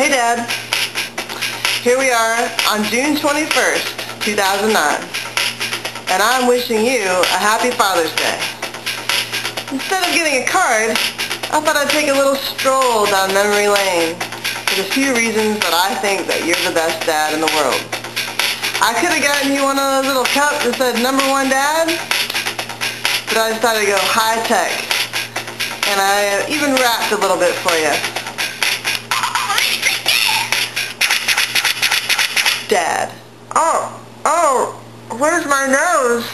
Hey Dad, here we are on June 21st, 2009, and I'm wishing you a happy Father's Day. Instead of getting a card, I thought I'd take a little stroll down memory lane with a few reasons that I think that you're the best dad in the world. I could have gotten you one of those little cups that said #1 Dad, but I decided to go high tech, and I even wrapped a little bit for you. Dad. Oh, where's my nose?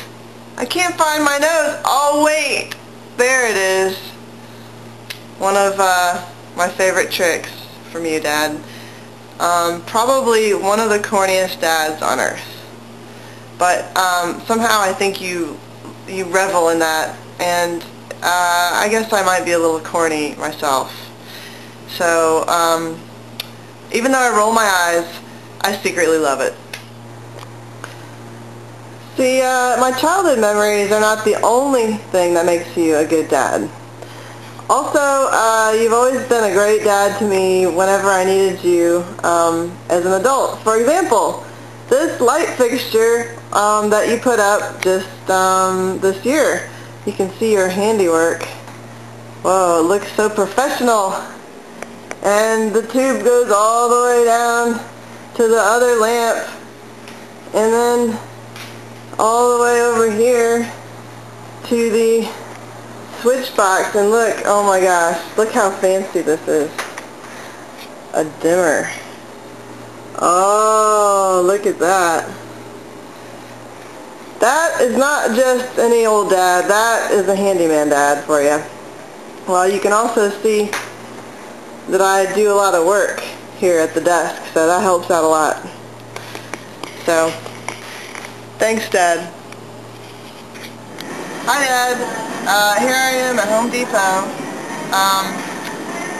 I can't find my nose. Oh, wait. There it is. One of my favorite tricks from you, Dad. Probably one of the corniest dads on earth. But somehow I think you revel in that, and I guess I might be a little corny myself. So even though I roll my eyes, I secretly love it. See, my childhood memories are not the only thing that makes you a good dad. Also, you've always been a great dad to me whenever I needed you as an adult. For example, this light fixture that you put up just this year. You can see your handiwork. Whoa, it looks so professional. And the tube goes all the way down to the other lamp, and then all the way over here to the switch box. And look, oh my gosh, look how fancy this is. A dimmer. Oh, look at that. That is not just any old dad, that is a handyman dad for you. Well, you can also see that I do a lot of work here at the desk, so that helps out a lot. So, thanks, Dad. Hi, Dad. Here I am at Home Depot.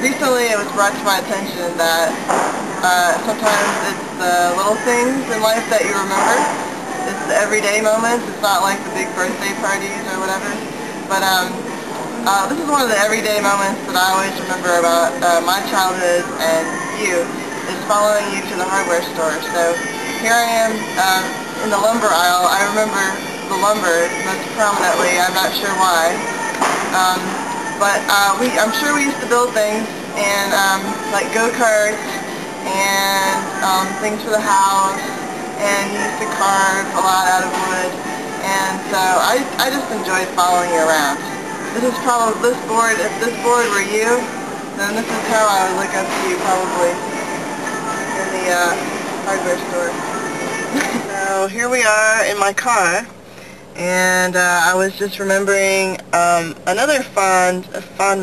Recently it was brought to my attention that sometimes it's the little things in life that you remember. It's the everyday moments. It's not like the big birthday parties or whatever. But this is one of the everyday moments that I always remember about my childhood and you, is following you to the hardware store. So here I am in the lumber aisle. I remember the lumber most prominently. I'm not sure why. But I'm sure we used to build things, and like go-karts and things for the house, and you used to carve a lot out of wood. And so I just enjoyed following you around. This is probably, if this board were you, then this is how I would look up to you probably in the hardware store. So here we are in my car, and I was just remembering another fond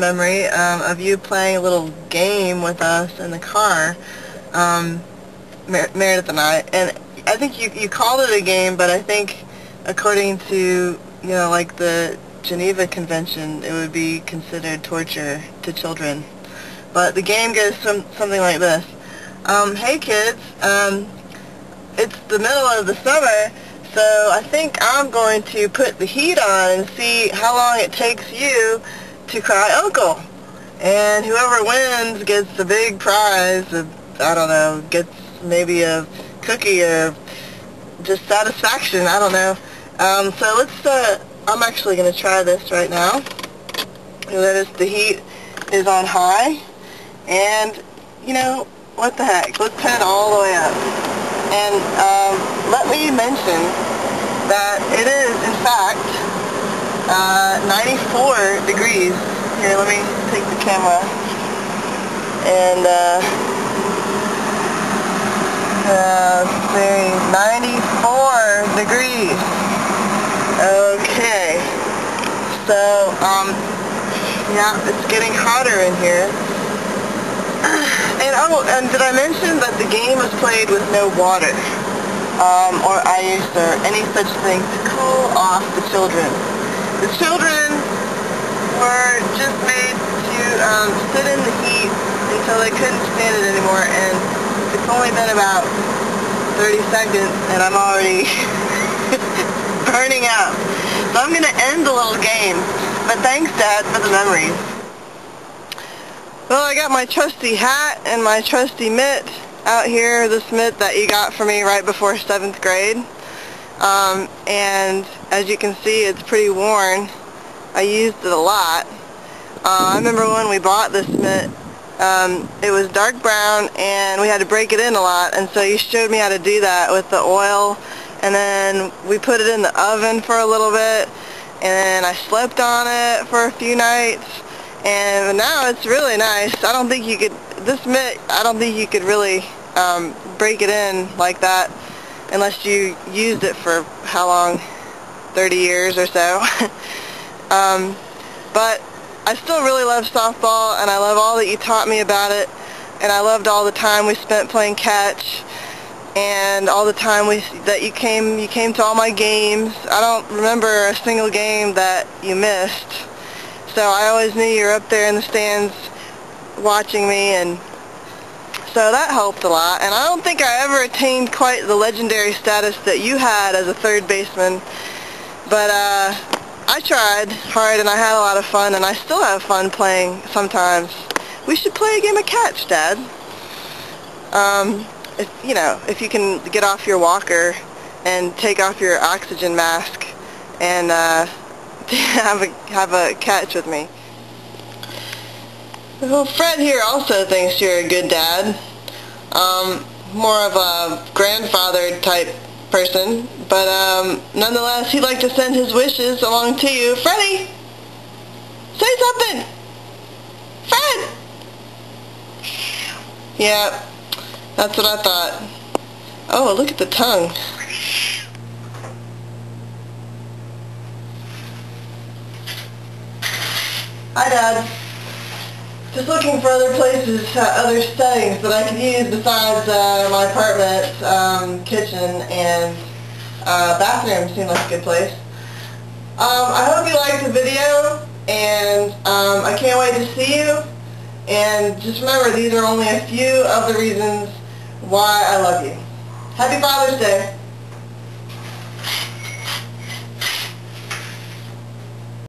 memory of you playing a little game with us in the car, Meredith and I. And I think you called it a game, but I think according to, like the Geneva Convention, it would be considered torture to children. But the game goes something like this. Hey kids, it's the middle of the summer, so I think I'm going to put the heat on and see how long it takes you to cry uncle. And whoever wins gets a big prize of, I don't know, gets maybe a cookie or just satisfaction, I don't know. So let's, I'm actually going to try this right now. Notice the heat is on high, and what the heck, let's turn it all the way up. And let me mention that it is in fact 94 degrees. Here, let me take the camera, and see, 94 degrees. Okay, so yeah, it's getting hotter in here. And did I mention that the game was played with no water, or ice, or any such thing to cool off the children? The children were just made to sit in the heat until they couldn't stand it anymore, and it's only been about 30 seconds, and I'm already burning out. So I'm going to end the little game, but thanks, Dad, for the memories. Well, I got my trusty hat and my trusty mitt out here, this mitt that you got for me right before 7th grade. And as you can see, it's pretty worn. I used it a lot. I remember when we bought this mitt, it was dark brown and we had to break it in a lot, and so you showed me how to do that with the oil, and then we put it in the oven for a little bit, and then I slept on it for a few nights, and now it's really nice. I don't think you could, this mitt, I don't think you could really break it in like that unless you used it for how long? 30 years or so. But I still really love softball, and I love all that you taught me about it, and I loved all the time we spent playing catch, and all the time that you came to all my games. I don't remember a single game that you missed, so I always knew you were up there in the stands watching me, and so that helped a lot. And I don't think I ever attained quite the legendary status that you had as a third baseman, but I tried hard and I had a lot of fun, and I still have fun playing sometimes. We should play a game of catch, Dad. If you can get off your walker and take off your oxygen mask and have a catch with me. Well, Fred here also thinks you're a good dad. More of a grandfather type person, but nonetheless, he'd like to send his wishes along to you. Freddie! Say something! Fred! Yeah, that's what I thought. Oh, look at the tongue. Hi, Dad. Just looking for other places, other settings that I could use besides my apartment, kitchen, and bathroom seemed like a good place. I hope you liked the video, and I can't wait to see you. And just remember, these are only a few of the reasons why I love you. Happy Father's Day.